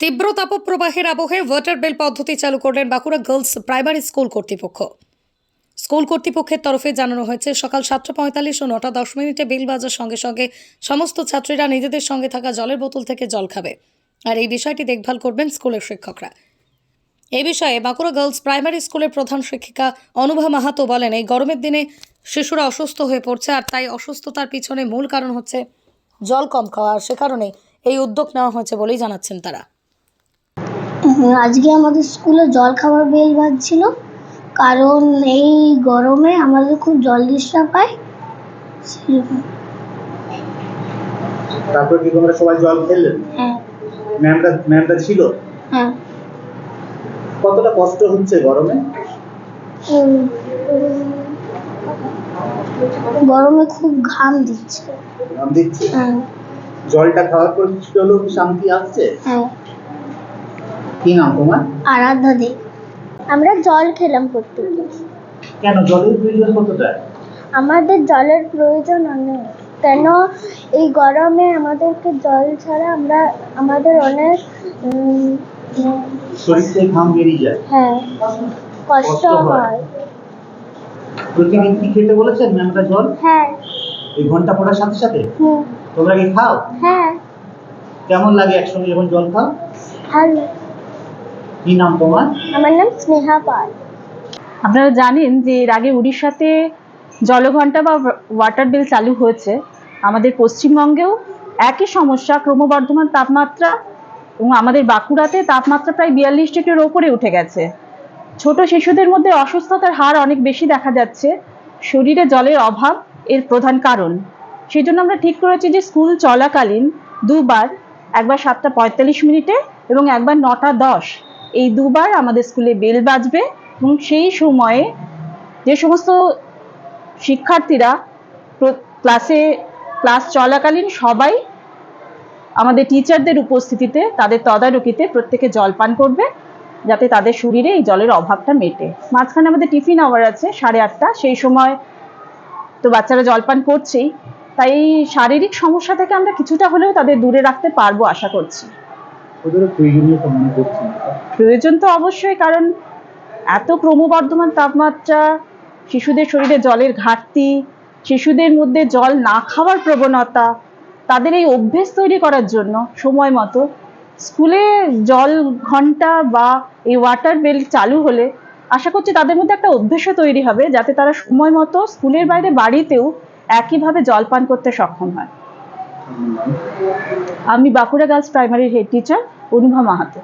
তীব্র তাপপ্রবাহের আবহে water bell পদ্ধতি চালু করলেন বাঁকুড়া গার্লস প্রাইমারি স্কুল কর্তৃপক্ষ। স্কুল কর্তৃপক্ষের তরফে জানানো হয়েছে, সকাল 7:45 ও 9:10 বেল বাজার সঙ্গে সঙ্গে সমস্ত ছাত্রীরা নিজেদের সঙ্গে থাকা জলের বোতল থেকে জল খাবে, আর এই বিষয়টি দেখভাল করবেন স্কুলের শিক্ষকরা। এই বিষয়ে বাঁকুড়া গার্লস প্রাইমারি স্কুলের প্রধান শিক্ষিকা অনুভা মাহাতো বলেন, এই গরমের দিনে শিশুরা অসুস্থ হয়ে পড়ছে, আর তাই অসুস্থতার পিছনে মূল কারণ হচ্ছে জল কম খাওয়া, আর সে কারণে এই উদ্যোগ নেওয়া হয়েছে বলেই জানাচ্ছেন তারা। আজকে আমাদের স্কুলে জল খাবার বেল বাজছিল, কারণ এই গরমে আমাদের খুব জল তেষ্টা পায়। তারপর কি তোমরা সবাই জল খেলেন? হ্যাঁ। ম্যামটা ছিল? হ্যাঁ। কতটা কষ্ট হচ্ছে গরমে? গরমে খুব ঘাম দিচ্ছে। হ্যাঁ। জলটা খাওয়ার পর কিছু হলেও কি শান্তি আসছে? হ্যাঁ। কি নাম তোমার? আরাধ্যা দে। আমরা জল খেলাম প্রত্যেকে। কেন জলের প্রয়োজন কতটা? আমাদের জলের প্রয়োজন অনেক, কেন এই গরমে আমাদেরকে জল ছাড়া আমাদের অনেক শরীর থেকে ঘাম বেরিয়ে যায়। হ্যাঁ, কষ্ট হয়। প্রতিদিন কি খেতে বলেছেন ম্যামটা জল? হ্যাঁ। এই ঘন্টা পড়ার সাথে সাথে হুম। তোমরা কি খাও? হ্যাঁ। কেমন লাগে একসঙ্গে যখন জল খাও? ভালো। কি নাম তোমার? আমার নাম স্নেহা পাল। আপনারা জানেন যে এর আগে উড়িষ্যাতে জলঘণ্টা বা ওয়াটার বিল চালু হয়েছে। আমাদের পশ্চিমবঙ্গেও একই সমস্যা, ক্রমবর্ধমান তাপমাত্রা, এবং আমাদের বাঁকুড়াতে তাপমাত্রা প্রায় 42 ডিগ্রির ওপরে উঠে গেছে। ছোট শিশুদের মধ্যে অসুস্থতার হার অনেক বেশি দেখা যাচ্ছে। শরীরে জলের অভাব এর প্রধান কারণ। সেই জন্য আমরা ঠিক করেছি যে স্কুল চলাকালীন দুবার, একবার 7:45 এবং একবার 9:10, এই দুবার আমাদের স্কুলে বেল বাজবে, এবং সেই সময়ে যে সমস্ত শিক্ষার্থীরা ক্লাস চলাকালীন সবাই আমাদের টিচারদের উপস্থিতিতে, তাদের তদারকিতে প্রত্যেকে জল পান করবে, যাতে তাদের শরীরে এই জলের অভাবটা মেটে। মাঝখানে আমাদের টিফিন আওয়ার আছে 8:30, সেই সময় তো বাচ্চারা জলপান করছেই, তাই শারীরিক সমস্যা থেকে আমরা কিছুটা হলেও তাদের দূরে রাখতে পারবো আশা করছি। প্রয়োজন তো অবশ্যই, কারণ এত ক্রমবর্ধমান তাপমাত্রা, শিশুদের শরীরে জলের ঘাটতি, শিশুদের মধ্যে জল না খাওয়ার প্রবণতা, তাদের এই অভ্যেস তৈরি করার জন্য সময় মতো স্কুলে জল ঘন্টা বা এই ওয়াটার বেল চালু হলে আশা করছি তাদের মধ্যে একটা অভ্যেসও তৈরি হবে, যাতে তারা সময় মতো স্কুলের বাইরে বাড়িতেও একইভাবে জল পান করতে সক্ষম হয়। আমি বাঁকুড়া গার্লস প্রাইমারির হেড টিচার অনুভা মাহাতো।